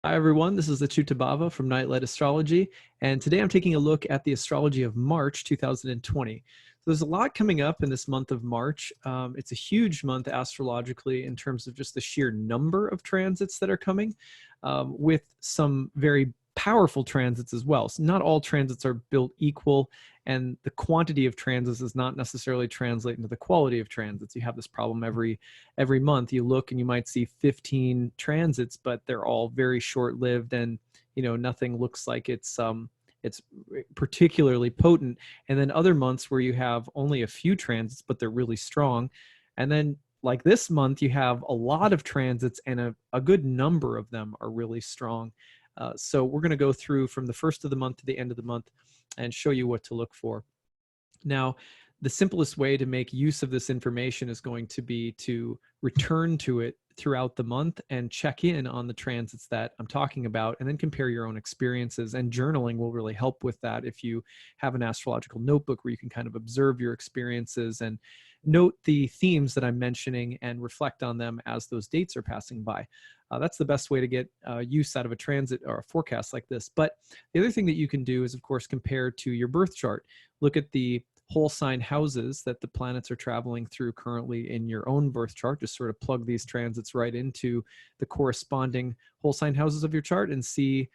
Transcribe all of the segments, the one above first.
Hi everyone, this is acyuta-bhava from Nightlight Astrology, and today I'm taking a look at the Astrology of March 2020. So there's a lot coming up in this month of March. It's a huge month astrologically in terms of just the sheer number of transits that are coming, with some very powerful transits as well. So not all transits are built equal, and the quantity of transits does not necessarily translate into the quality of transits. You have this problem every month. You look and you might see 15 transits, but they're all very short-lived, and nothing looks like it's particularly potent. And then other months where you have only a few transits, but they're really strong. And then like this month, you have a lot of transits, and a good number of them are really strong. So we're going to go through from the first of the month to the end of the month and show you what to look for. Now, the simplest way to make use of this information is going to be to return to it throughout the month and check in on the transits that I'm talking about, and then compare your own experiences. And journaling will really help with that if you have an astrological notebook where you can kind of observe your experiences and note the themes that I'm mentioning and reflect on them as those dates are passing by. That's the best way to get use out of a transit or a forecast like this. But the other thing that you can do is, of course, compare to your birth chart. Look at the whole sign houses that the planets are traveling through currently in your own birth chart. Just sort of plug these transits right into the corresponding whole sign houses of your chart and see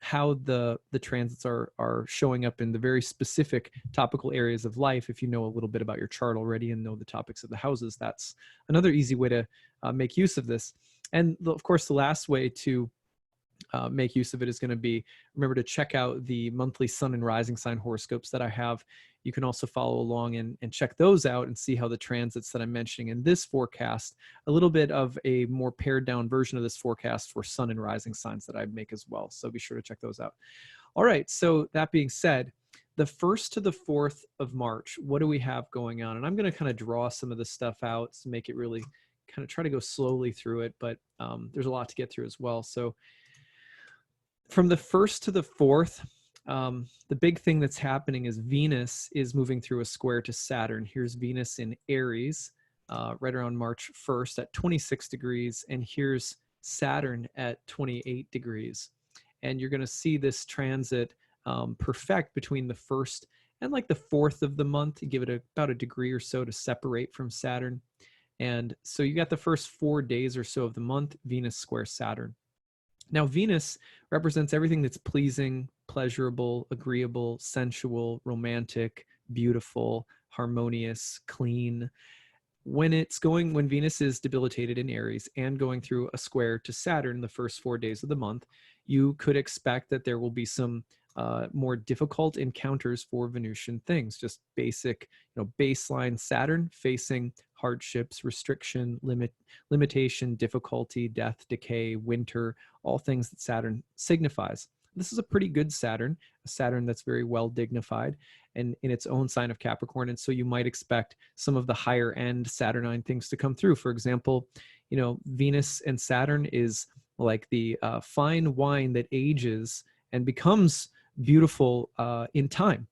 how the transits are showing up in the very specific topical areas of life. If you know a little bit about your chart already and know the topics of the houses, that's another easy way to make use of this. And of course, the last way to make use of it is going to be, remember to check out the monthly sun and rising sign horoscopes that I have. You can also follow along and check those out and see how the transits that I'm mentioning in this forecast, a little bit of a more pared down version of this forecast for sun and rising signs that I make as well. So be sure to check those out. All right, so that being said, the 1st to the 4th of March, what do we have going on? And I'm going to kind of draw some of this stuff out to make it really kind of try to go slowly through it, but there's a lot to get through as well. So from the 1st to the 4th, the big thing that's happening is Venus is moving through a square to Saturn. Here's Venus in Aries right around March 1st at 26 degrees, and here's Saturn at 28 degrees. And you're going to see this transit perfect between the 1st and like the 4th of the month, to give it about a degree or so to separate from Saturn. And so you got the first 4 days or so of the month, Venus square Saturn. Now, Venus represents everything that's pleasing, pleasurable, agreeable, sensual, romantic, beautiful, harmonious, clean. When Venus is debilitated in Aries and going through a square to Saturn the first 4 days of the month, you could expect that there will be some more difficult encounters for Venusian things, just basic, baseline Saturn facing hardships, restriction, limitation, difficulty, death, decay, winter, all things that Saturn signifies. This is a pretty good Saturn, a Saturn that's very well dignified and in its own sign of Capricorn. And so you might expect some of the higher end Saturnine things to come through. For example, Venus and Saturn is like the fine wine that ages and becomes beautiful in time.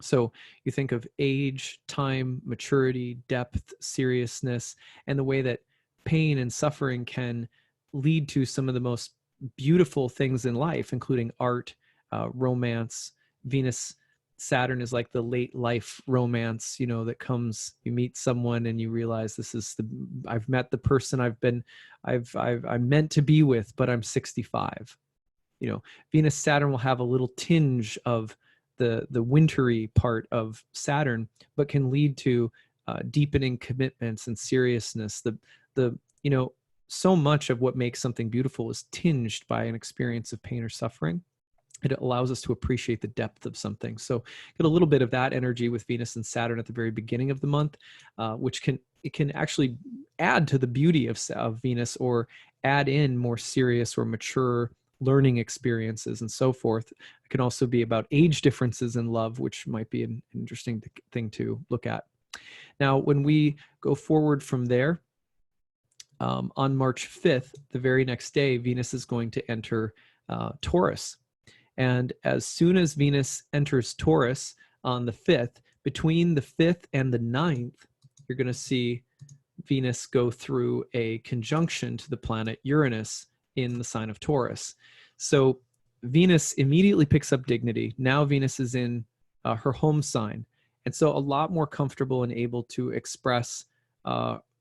So you think of age, time, maturity, depth, seriousness, and the way that pain and suffering can lead to some of the most beautiful things in life, including art, romance. Venus Saturn is like the late life romance, that comes, you meet someone and you realize I've met the person I'm meant to be with, but I'm 65. Venus Saturn will have a little tinge of the wintry part of Saturn, but can lead to deepening commitments and seriousness. So much of what makes something beautiful is tinged by an experience of pain or suffering. It allows us to appreciate the depth of something. So get a little bit of that energy with Venus and Saturn at the very beginning of the month, which can actually add to the beauty of Venus, or add in more serious or mature learning experiences and so forth. It can also be about age differences in love, which might be an interesting thing to look at. Now, when we go forward from there, on March 5th, the very next day, Venus is going to enter Taurus. And as soon as Venus enters Taurus on the 5th, between the 5th and the 9th, you're going to see Venus go through a conjunction to the planet Uranus in the sign of Taurus. So Venus immediately picks up dignity. Now Venus is in her home sign. And so a lot more comfortable and able to express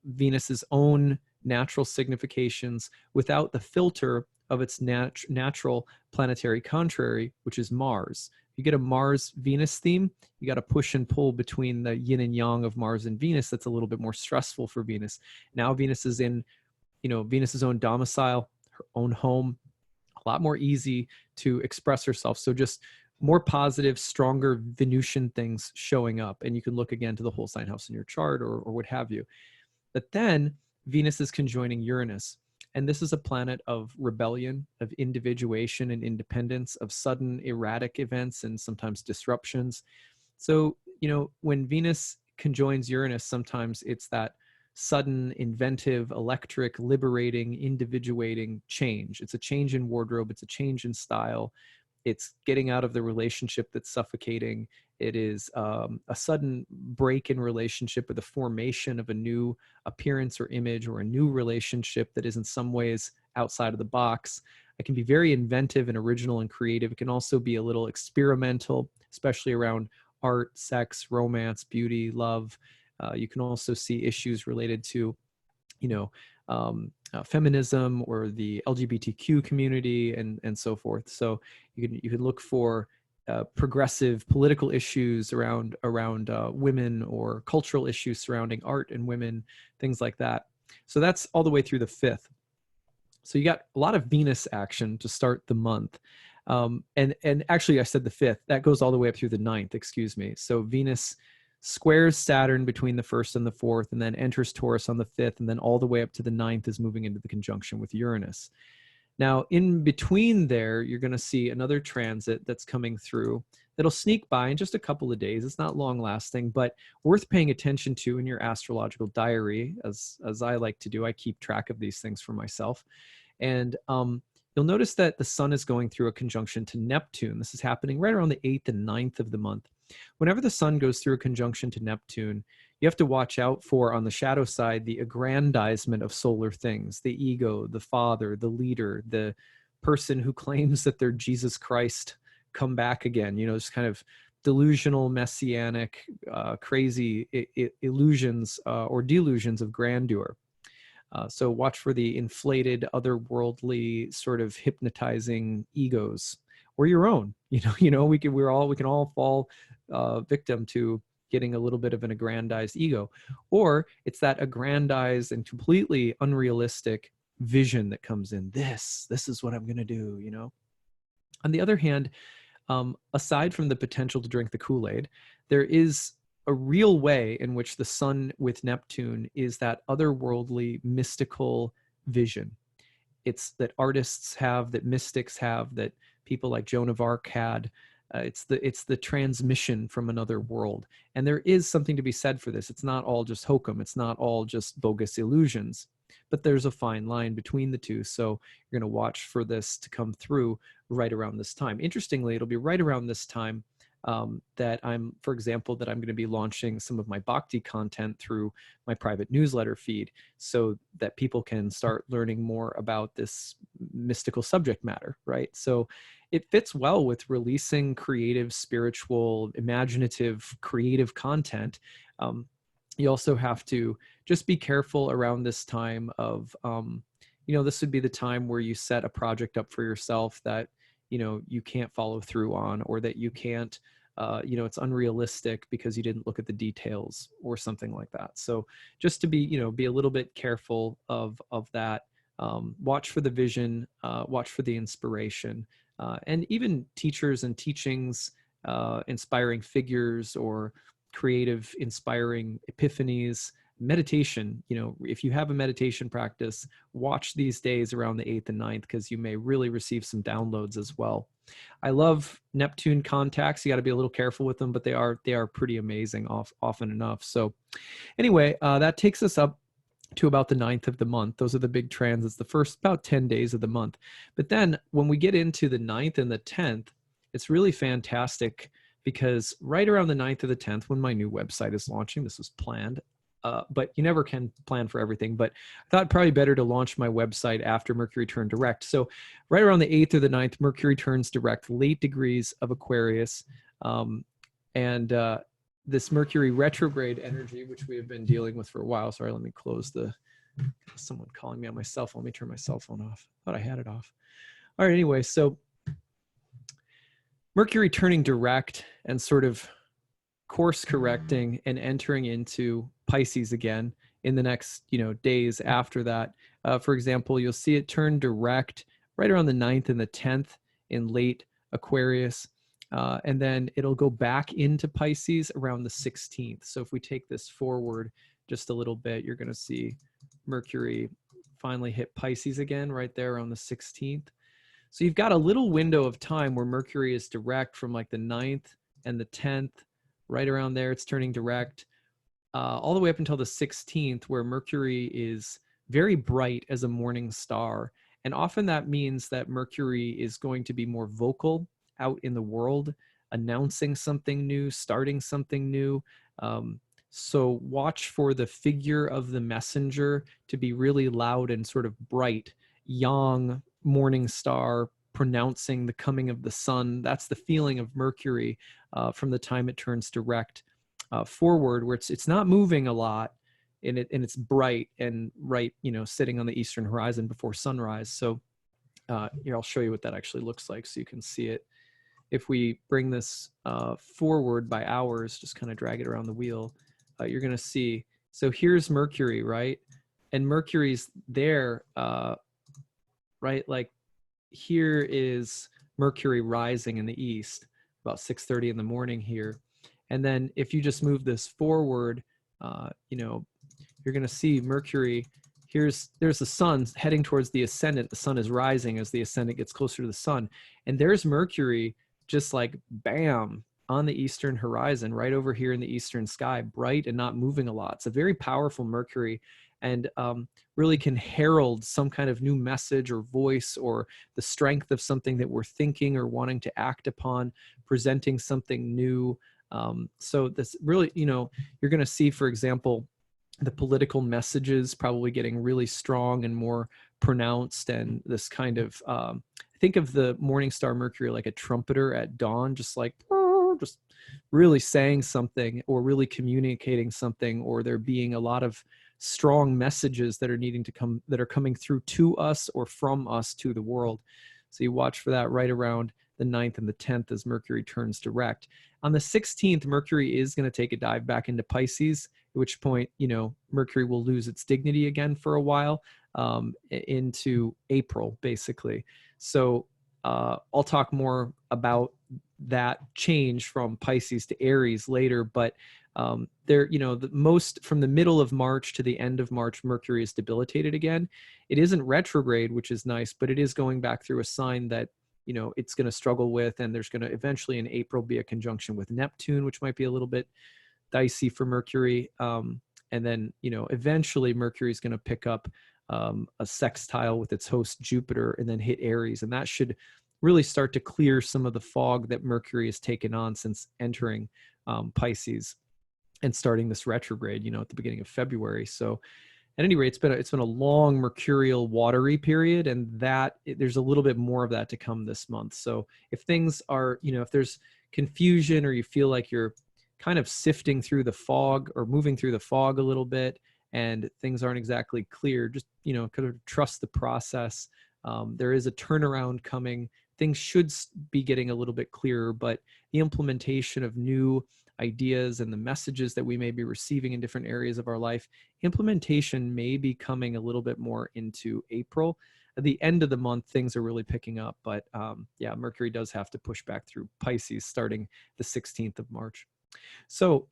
Venus's own natural significations without the filter of its natural planetary contrary, which is Mars. You get a Mars-Venus theme, you got to push and pull between the yin and yang of Mars and Venus. That's a little bit more stressful for Venus. Now Venus is in, Venus's own domicile, her own home, a lot more easy to express herself. So just more positive, stronger Venusian things showing up. And you can look again to the whole sign house in your chart or what have you. But then Venus is conjoining Uranus. And this is a planet of rebellion, of individuation and independence, of sudden erratic events and sometimes disruptions. So, when Venus conjoins Uranus, sometimes it's that sudden, inventive, electric, liberating, individuating change. It's a change in wardrobe. It's a change in style. It's getting out of the relationship that's suffocating. It is a sudden break in relationship or the formation of a new appearance or image or a new relationship that is in some ways outside of the box. It can be very inventive and original and creative. It can also be a little experimental, especially around art, sex, romance, beauty, love. You can also see issues related to, feminism or the LGBTQ community and so forth. So you can look for progressive political issues around women or cultural issues surrounding art and women, things like that. So that's all the way through the 5th. So you got a lot of Venus action to start the month. And actually I said the 5th, that goes all the way up through the 9th, excuse me. So Venus squares Saturn between the 1st and the 4th, and then enters Taurus on the 5th, and then all the way up to the 9th is moving into the conjunction with Uranus. Now, in between there, you're going to see another transit that's coming through that'll sneak by in just a couple of days. It's not long lasting, but worth paying attention to in your astrological diary, as I like to do. I keep track of these things for myself. And you'll notice that the sun is going through a conjunction to Neptune. This is happening right around the 8th and 9th of the month. Whenever the sun goes through a conjunction to Neptune, you have to watch out for, on the shadow side, the aggrandizement of solar things, the ego, the father, the leader, the person who claims that they're Jesus Christ come back again, this kind of delusional, messianic, crazy illusions or delusions of grandeur. So watch for the inflated, otherworldly, sort of hypnotizing egos, or your own. We can all fall victim to getting a little bit of an aggrandized ego, or it's that aggrandized and completely unrealistic vision that comes in. This is what I'm going to do. On the other hand, aside from the potential to drink the Kool-Aid, there is a real way in which the sun with Neptune is that otherworldly, mystical vision. It's that artists have, that mystics have, that people like Joan of Arc had. It's the transmission from another world. And there is something to be said for this. It's not all just hokum. It's not all just bogus illusions. But there's a fine line between the two. So you're going to watch for this to come through right around this time. Interestingly, it'll be right around this time that I'm going to be launching some of my Bhakti content through my private newsletter feed so that people can start learning more about this mystical subject matter, right? So it fits well with releasing creative, spiritual, imaginative, creative content. You also have to just be careful around this time of, this would be the time where you set a project up for yourself that, you can't follow through on, or that you can't, it's unrealistic because you didn't look at the details or something like that. So just to be a little bit careful of that. Watch for the vision, watch for the inspiration, and even teachers and teachings, inspiring figures or creative, inspiring epiphanies, meditation. If you have a meditation practice, watch these days around the 8th and 9th, because you may really receive some downloads as well. I love Neptune contacts. You got to be a little careful with them, but they are pretty amazing often enough. So anyway, that takes us up to about the 9th of the month. Those are the big transits, the first about 10 days of the month. But then when we get into the 9th and the 10th, it's really fantastic, because right around the 9th or the 10th, when my new website is launching, this was planned, but you never can plan for everything. But I thought probably better to launch my website after Mercury turned direct. So right around the 8th or the 9th, Mercury turns direct, late degrees of Aquarius. And this Mercury retrograde energy, which we have been dealing with for a while. Sorry, let me close someone calling me on my cell phone. Let me turn my cell phone off. Thought I had it off. All right, anyway, so Mercury turning direct and sort of course correcting and entering into Pisces again in the next, days after that. For example, you'll see it turn direct right around the 9th and the 10th in late Aquarius. And then it'll go back into Pisces around the 16th. So if we take this forward just a little bit, you're going to see Mercury finally hit Pisces again right there on the 16th. So you've got a little window of time where Mercury is direct from like the 9th and the 10th, right around there. It's turning direct all the way up until the 16th, where Mercury is very bright as a morning star. And often that means that Mercury is going to be more vocal out in the world, announcing something new, starting something new. So watch for the figure of the messenger to be really loud and sort of bright, young morning star pronouncing the coming of the sun. That's the feeling of Mercury from the time it turns direct forward, where it's not moving a lot, and it's bright and right, sitting on the eastern horizon before sunrise. So here, I'll show you what that actually looks like so you can see it. If we bring this forward by hours, just kind of drag it around the wheel, you're going to see. So here's Mercury, right? And Mercury's there, right? Like here is Mercury rising in the east, about 6:30 in the morning here. And then if you just move this forward, you're going to see Mercury. There's the sun heading towards the ascendant. The sun is rising as the ascendant gets closer to the sun. And there's Mercury just like bam on the eastern horizon, right over here in the eastern sky, bright and not moving a lot. It's a very powerful Mercury, and really can herald some kind of new message or voice, or the strength of something that we're thinking or wanting to act upon, presenting something new. So this really, you're going to see, for example, the political messages probably getting really strong and more pronounced, and this kind of think of the morning star Mercury like a trumpeter at dawn, just really saying something or really communicating something, or there being a lot of strong messages that are coming through to us or from us to the world. So you watch for that right around the 9th and the 10th as Mercury turns direct. On the 16th, Mercury is going to take a dive back into Pisces, at which point, Mercury will lose its dignity again for a while, into April, basically. So I'll talk more about that change from Pisces to Aries later, but the most from the middle of March to the end of March, Mercury is debilitated again. It isn't retrograde, which is nice, but it is going back through a sign that it's going to struggle with, and there's going to eventually in April be a conjunction with Neptune, which might be a little bit dicey for Mercury. And then, eventually Mercury is going to pick up a sextile with its host Jupiter and then hit Aries. And that should really start to clear some of the fog that Mercury has taken on since entering Pisces and starting this retrograde, at the beginning of February. So at any rate, it's been a long mercurial watery period, and there's a little bit more of that to come this month. So if things are, if there's confusion, or you feel like you're kind of sifting through the fog or moving through the fog a little bit and things aren't exactly clear, just, kind of trust the process. There is a turnaround coming. Things should be getting a little bit clearer, but the implementation of new ideas and the messages that we may be receiving in different areas of our life, implementation may be coming a little bit more into April. At the end of the month, things are really picking up, but yeah, Mercury does have to push back through Pisces starting the 16th of March. So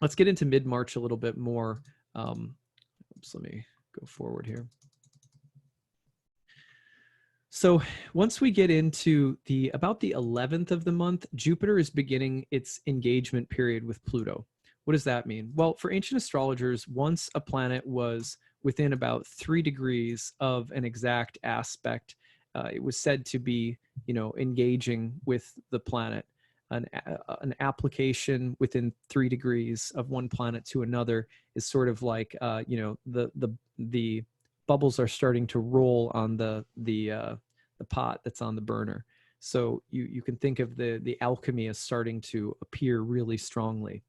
let's get into mid-March a little bit more. Let me go forward here. So once we get into about the 11th of the month, Jupiter is beginning its engagement period with Pluto. What does that mean? Well, for ancient astrologers, once a planet was within about 3 degrees of an exact aspect, it was said to be, engaging with the planet. an application within 3 degrees of one planet to another is sort of like, you know, the bubbles are starting to roll on the pot that's on the burner. So you can think of the alchemy as starting to appear really strongly.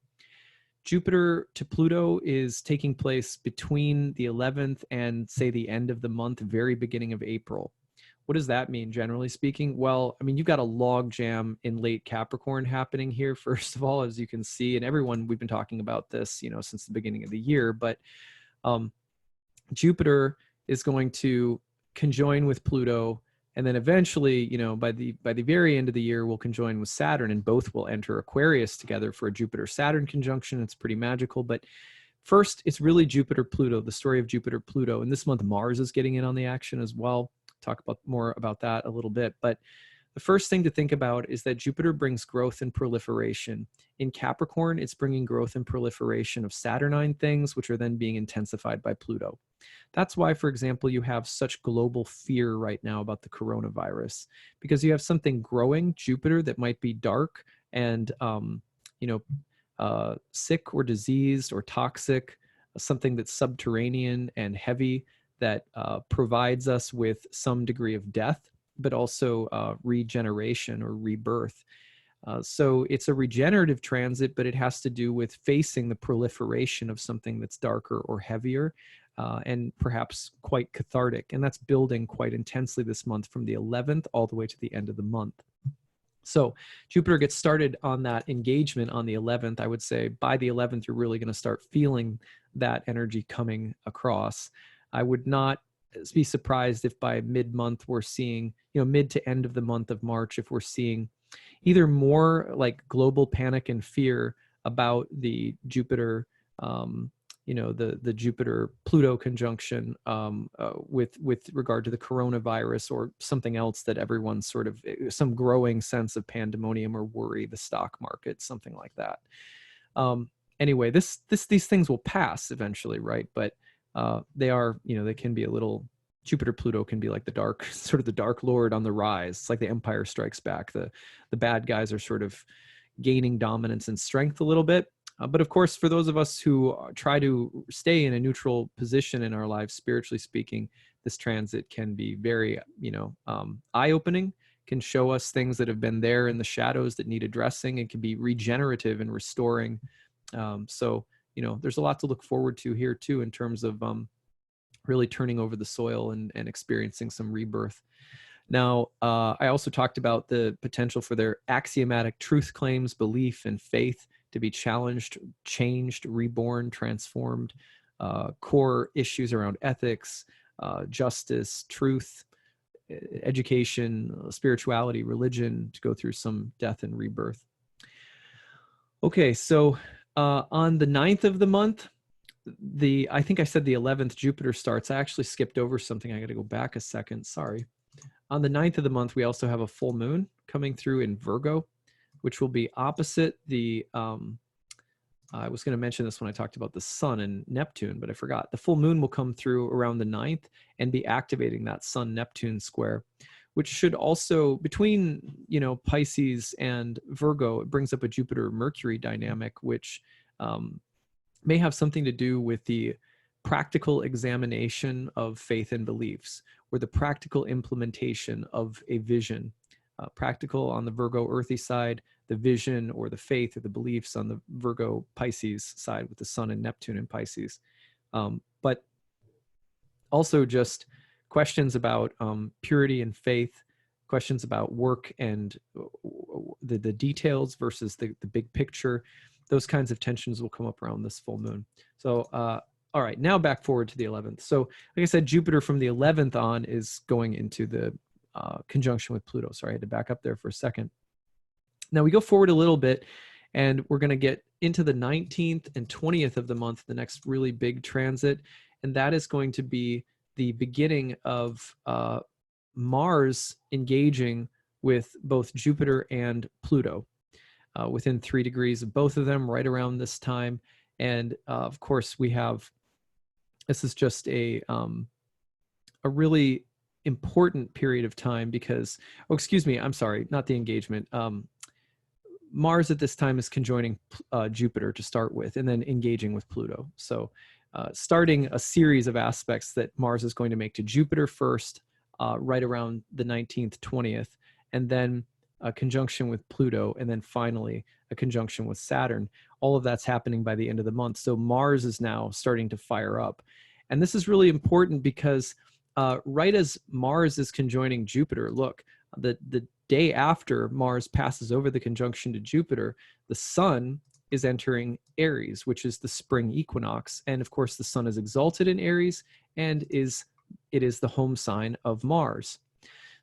Jupiter to Pluto is taking place between the 11th and, say, the end of the month, very beginning of April. What does that mean, generally speaking? Well, I mean, you've got a log jam in late Capricorn happening here, first of all, as you can see. And everyone, we've been talking about this, you know, since the beginning of the year. But Jupiter is going to conjoin with Pluto, and then eventually, you know, by the very end of the year, we'll conjoin with Saturn, and both will enter Aquarius together for a Jupiter-Saturn conjunction. It's pretty magical. But first, it's really Jupiter-Pluto, the story of Jupiter-Pluto. And this month, Mars is getting in on the action as well. Talk about more about that a little bit. But the first thing to think about is that Jupiter brings growth and proliferation. In Capricorn, it's bringing growth and proliferation of Saturnine things, which are then being intensified by Pluto. That's why, for example, you have such global fear right now about the coronavirus, because you have something growing, Jupiter, that might be dark and, you know, sick or diseased or toxic, something that's subterranean and heavy that provides us with some degree of death, but also regeneration or rebirth. So it's a regenerative transit, but it has to do with facing the proliferation of something that's darker or heavier, and perhaps quite cathartic. And that's building quite intensely this month from the 11th all the way to the end of the month. So Jupiter gets started on that engagement on the 11th. I would say by the 11th, you're really going to start feeling that energy coming across. I would not be surprised if by mid-month we're seeing, you know, mid to end of the month of March, if we're seeing either more like global panic and fear about the Jupiter, you know, the Jupiter-Pluto conjunction with regard to the coronavirus, or something else that everyone's sort of, some growing sense of pandemonium or worry, the stock market, something like that. Anyway, these things will pass eventually, right? But they are, you know, they can be a little, Jupiter-Pluto can be like the dark, sort of the dark lord on the rise. It's like the Empire Strikes Back. The bad guys are sort of gaining dominance and strength a little bit. But of course, for those of us who try to stay in a neutral position in our lives, spiritually speaking, this transit can be very, you know, eye-opening, can show us things that have been there in the shadows that need addressing. It can be regenerative and restoring. So, you know, there's a lot to look forward to here too, in terms of really turning over the soil and experiencing some rebirth. Now, I also talked about the potential for their axiomatic truth claims, belief, and faith to be challenged, changed, reborn, transformed, core issues around ethics, justice, truth, education, spirituality, religion, to go through some death and rebirth. Okay, so on the 9th of the month, I think I said the 11th, Jupiter starts. I actually skipped over something. I got to go back a second. Sorry. On the 9th of the month, we also have a full moon coming through in Virgo, which will be opposite the, I was going to mention this when I talked about the sun and Neptune, but I forgot. The full moon will come through around the 9th and be activating that sun-Neptune square, which should also, between, you know, Pisces and Virgo, it brings up a Jupiter-Mercury dynamic, which may have something to do with the practical examination of faith and beliefs, or the practical implementation of a vision. Practical on the Virgo earthy side, the vision or the faith or the beliefs on the Virgo Pisces side with the sun and Neptune in Pisces. But also just questions about purity and faith, questions about work and the details versus the big picture. Those kinds of tensions will come up around this full moon. So, all right, now back forward to the 11th. So like I said, Jupiter from the 11th on is going into the conjunction with Pluto. Sorry, I had to back up there for a second. Now we go forward a little bit, and we're going to get into the 19th and 20th of the month, the next really big transit, and that is going to be the beginning of Mars engaging with both Jupiter and Pluto within 3 degrees of both of them right around this time. And of course, we have, this is just a really important period of time because, oh, excuse me, I'm sorry, not the engagement. Mars at this time is conjoining Jupiter to start with, and then engaging with Pluto. So starting a series of aspects that Mars is going to make to Jupiter first, right around the 19th, 20th, and then a conjunction with Pluto, and then finally a conjunction with Saturn. All of that's happening by the end of the month. So Mars is now starting to fire up. And this is really important because right as Mars is conjoining Jupiter, look, the day after Mars passes over the conjunction to Jupiter, the Sun is entering Aries, which is the spring equinox. And of course, the Sun is exalted in Aries, and it is the home sign of Mars.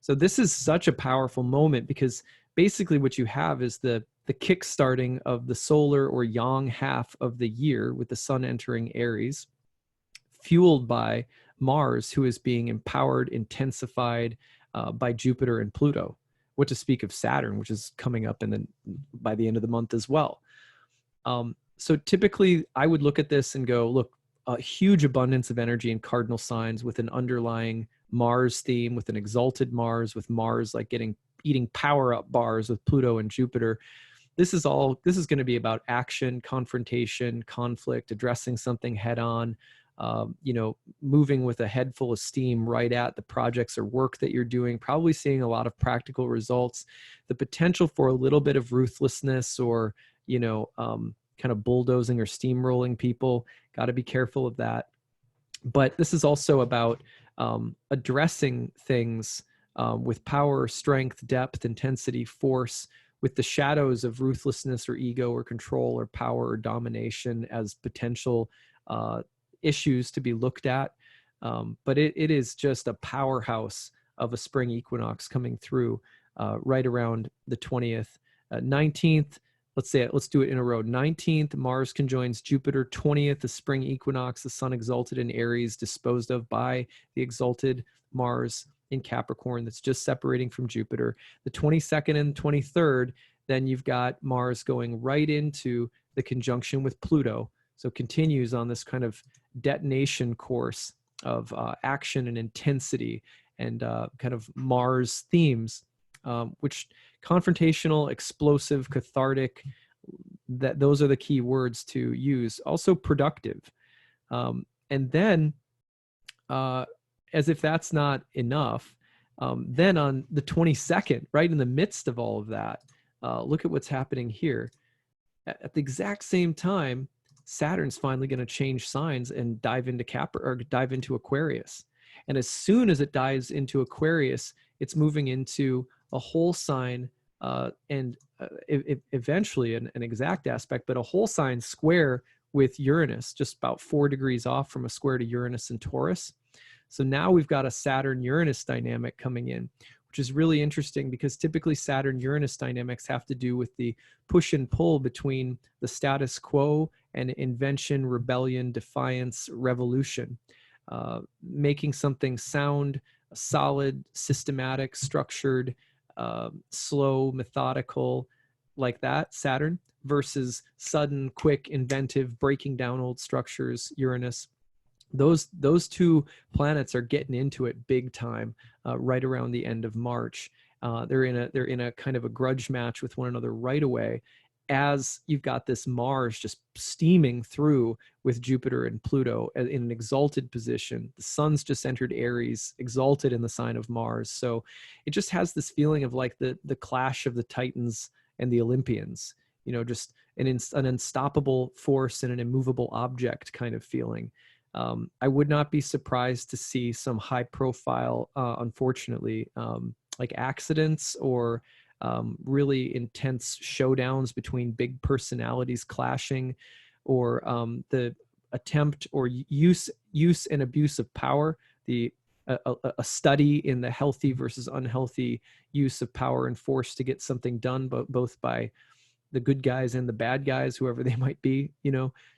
So this is such a powerful moment, because basically what you have is the kick-starting of the solar or yang half of the year, with the Sun entering Aries, fueled by Mars, who is being empowered, intensified by Jupiter and Pluto. What to speak of Saturn, which is coming up by the end of the month as well. So typically I would look at this and go, look, a huge abundance of energy in cardinal signs with an underlying Mars theme, with an exalted Mars, with Mars like eating power-up bars with Pluto and Jupiter. This is going to be about action, confrontation, conflict, addressing something head on, moving with a head full of steam right at the projects or work that you're doing, probably seeing a lot of practical results, the potential for a little bit of ruthlessness or, kind of bulldozing or steamrolling people. Got to be careful of that. But this is also about addressing things with power, strength, depth, intensity, force, with the shadows of ruthlessness or ego or control or power or domination as potential issues to be looked at. But it is just a powerhouse of a spring equinox coming through right around the 20th. 19th, let's do it in a row. 19th, Mars conjoins Jupiter. 20th, the spring equinox, the Sun exalted in Aries, disposed of by the exalted Mars in Capricorn that's just separating from Jupiter. The 22nd and 23rd, then you've got Mars going right into the conjunction with Pluto. So continues on this kind of detonation course of action and intensity and kind of Mars themes, which confrontational, explosive, cathartic, those are the key words to use. Also productive. And then, as if that's not enough, then on the 22nd, right in the midst of all of that, look at what's happening here. At the exact same time, Saturn's finally going to change signs and dive into Aquarius. And as soon as it dives into Aquarius, it's moving into a whole sign and eventually an exact aspect, but a whole sign square with Uranus, just about 4 degrees off from a square to Uranus and Taurus. So now we've got a Saturn-Uranus dynamic coming in, which is really interesting because typically Saturn-Uranus dynamics have to do with the push and pull between the status quo and invention, rebellion, defiance, revolution, making something sound, solid, systematic, structured, slow, methodical, like that, Saturn, versus sudden, quick, inventive, breaking down old structures, Uranus. Those two planets are getting into it big time right around the end of March. They're in a kind of a grudge match with one another right away, as you've got this Mars just steaming through with Jupiter and Pluto in an exalted position. The Sun's just entered Aries, exalted in the sign of Mars. So it just has this feeling of like the clash of the Titans and the Olympians, just an unstoppable force and an immovable object kind of feeling. I would not be surprised to see some high profile, unfortunately, like accidents or really intense showdowns between big personalities clashing, or the attempt or use and abuse of power, a study in the healthy versus unhealthy use of power and force to get something done, both by the good guys and the bad guys, whoever they might be,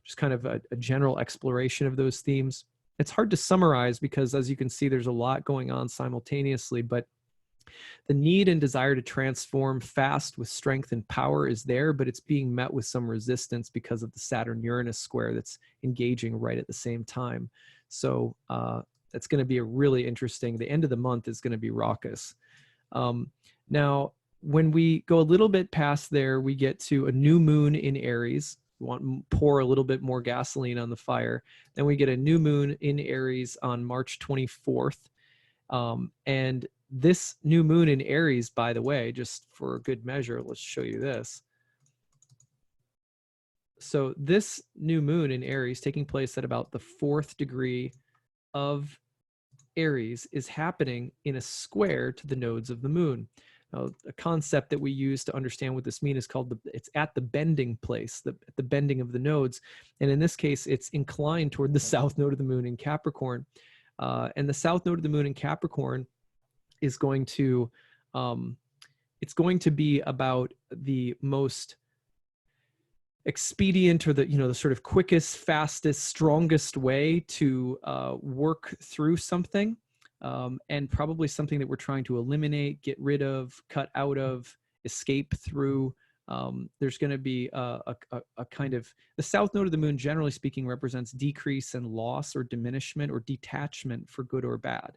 just kind of a general exploration of those themes. It's hard to summarize because, as you can see, there's a lot going on simultaneously, but the need and desire to transform fast with strength and power is there, but it's being met with some resistance because of the Saturn-Uranus square that's engaging right at the same time. So that's going to be a really interesting, the end of the month is going to be raucous. Now, When we go a little bit past there, we get to a new moon in Aries. We want to pour a little bit more gasoline on the fire. Then we get a new moon in Aries on March 24th. And this new moon in Aries, by the way, just for a good measure, let's show you this. So this new moon in Aries taking place at about the 4th degree of Aries is happening in a square to the nodes of the moon. Now, a concept that we use to understand what this means is called it's at the bending place, the bending of the nodes. And in this case, it's inclined toward the south node of the moon in Capricorn. And the south node of the moon in Capricorn is going to, it's going to be about the most expedient, or the, the sort of quickest, fastest, strongest way to work through something, and probably something that we're trying to eliminate, get rid of, cut out of, escape through. There's going to be a kind of, the south node of the moon, generally speaking, represents decrease and loss or diminishment or detachment for good or bad.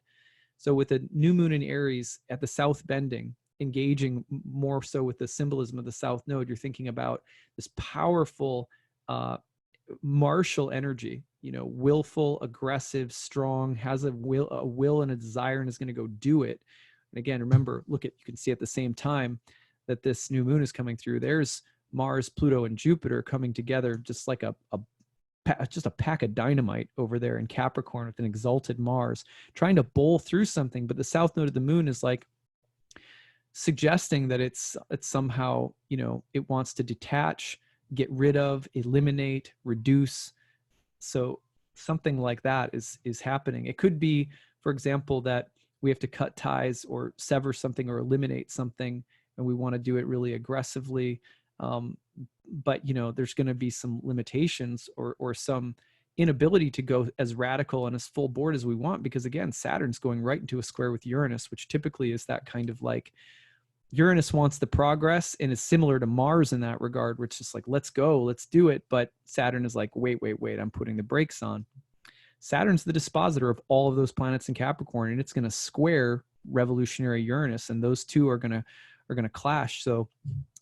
So with a new moon in Aries at the south bending, engaging more so with the symbolism of the south node, you're thinking about this powerful martial energy, willful, aggressive, strong, has a will and a desire, and is going to go do it. And again, remember, you can see at the same time that this new moon is coming through, there's Mars, Pluto, and Jupiter coming together, just like just a pack of dynamite over there in Capricorn with an exalted Mars trying to bowl through something. But the south node of the moon is like suggesting that it's somehow, it wants to detach, get rid of, eliminate, reduce. So something like that is happening. It could be, for example, that we have to cut ties or sever something or eliminate something, and we want to do it really aggressively. But there's going to be some limitations or some inability to go as radical and as full board as we want, because again, Saturn's going right into a square with Uranus, which typically is that kind of like, Uranus wants the progress and is similar to Mars in that regard, where it's just like, let's go, let's do it. But Saturn is like, wait, I'm putting the brakes on. Saturn's the dispositor of all of those planets in Capricorn, and it's going to square revolutionary Uranus, and those two are going to clash. So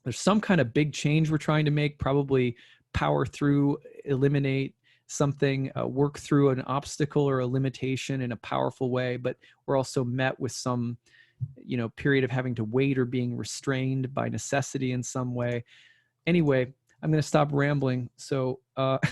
there's some kind of big change we're trying to make, probably power through, eliminate something, work through an obstacle or a limitation in a powerful way. But we're also met with some period of having to wait or being restrained by necessity in some way. Anyway, I'm going to stop rambling. So, but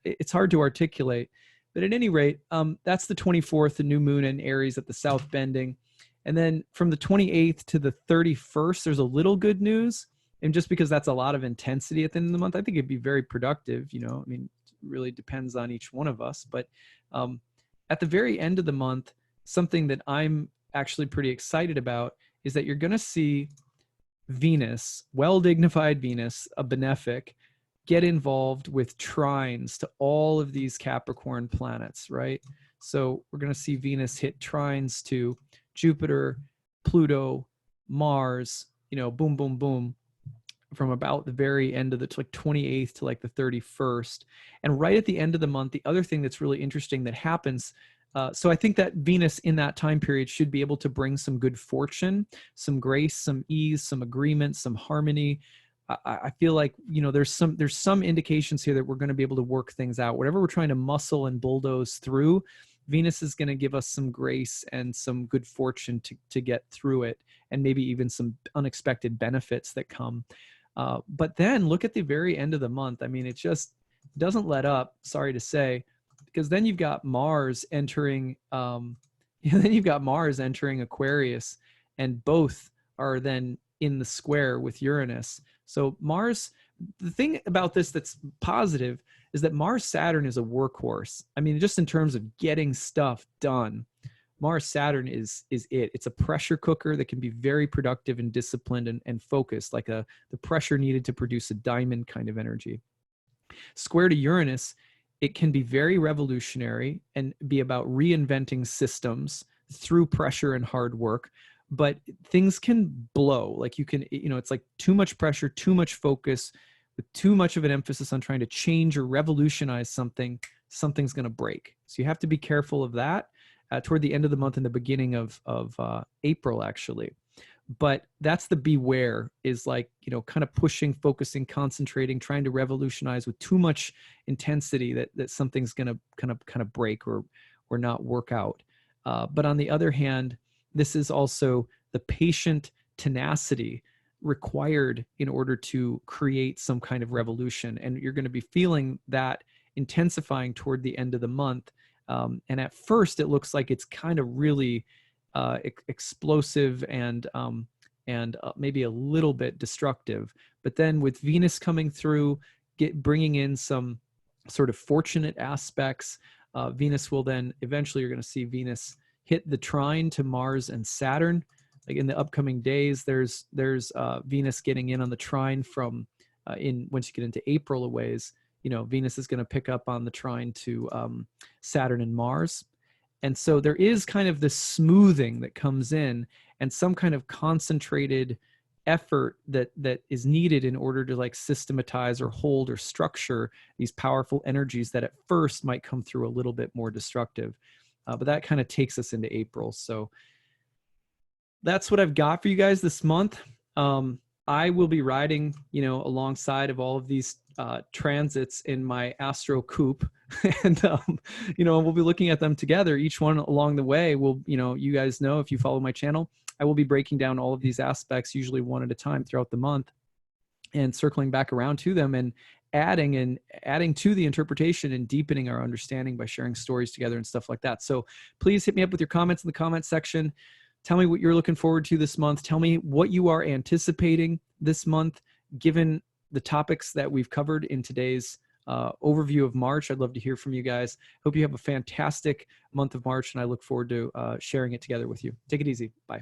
it's hard to articulate. But at any rate, that's the 24th, the new moon in Aries at the south bending. And then from the 28th to the 31st, there's a little good news. And just because that's a lot of intensity at the end of the month, I think it'd be very productive. I mean, it really depends on each one of us. But at the very end of the month, something that I'm actually pretty excited about is that you're going to see Venus, well-dignified Venus, a benefic, get involved with trines to all of these Capricorn planets, right? So we're going to see Venus hit trines to Jupiter, Pluto, Mars, boom, boom, boom, from about the very end of the 28th to like the 31st. And right at the end of the month, the other thing that's really interesting that happens, so I think that Venus in that time period should be able to bring some good fortune, some grace, some ease, some agreement, some harmony. I feel like, there's some indications here that we're going to be able to work things out. Whatever we're trying to muscle and bulldoze through, Venus is going to give us some grace and some good fortune to get through it, and maybe even some unexpected benefits that come. But then look at the very end of the month. I mean, it just doesn't let up, sorry to say, because then you've got Mars entering, Aquarius, and both are then in the square with Uranus. So Mars, the thing about this that's positive is that Mars-Saturn is a workhorse. I mean, just in terms of getting stuff done, Mars-Saturn is it. It's a pressure cooker that can be very productive and disciplined and focused, like the pressure needed to produce a diamond kind of energy. Square to Uranus, it can be very revolutionary and be about reinventing systems through pressure and hard work, but things can blow. Like it's like too much pressure, too much focus, with too much of an emphasis on trying to change or revolutionize something, something's going to break. So you have to be careful of that toward the end of the month and the beginning of April, actually. But that's the beware, is like, kind of pushing, focusing, concentrating, trying to revolutionize with too much intensity that something's going to kind of break or not work out. But on the other hand, this is also the patient tenacity required in order to create some kind of revolution. And you're going to be feeling that intensifying toward the end of the month. And at first, it looks like it's kind of really explosive and maybe a little bit destructive. But then with Venus coming through, bringing in some sort of fortunate aspects, Venus will then eventually, you're going to see Venus hit the trine to Mars and Saturn. Like in the upcoming days, there's Venus getting in on the trine from once you get into April a ways. Venus is going to pick up on the trine to Saturn and Mars. And so there is kind of this smoothing that comes in, and some kind of concentrated effort that is needed in order to like systematize or hold or structure these powerful energies that at first might come through a little bit more destructive. But that kind of takes us into April. So that's what I've got for you guys this month. I will be riding, alongside of all of these transits in my Astro Coupe, and we'll be looking at them together. Each one along the way will, you guys know if you follow my channel, I will be breaking down all of these aspects, usually one at a time throughout the month, and circling back around to them and adding to the interpretation and deepening our understanding by sharing stories together and stuff like that. So please hit me up with your comments in the comment section. Tell me what you're looking forward to this month. Tell me what you are anticipating this month, given the topics that we've covered in today's overview of March. I'd love to hear from you guys. Hope you have a fantastic month of March, and I look forward to sharing it together with you. Take it easy. Bye.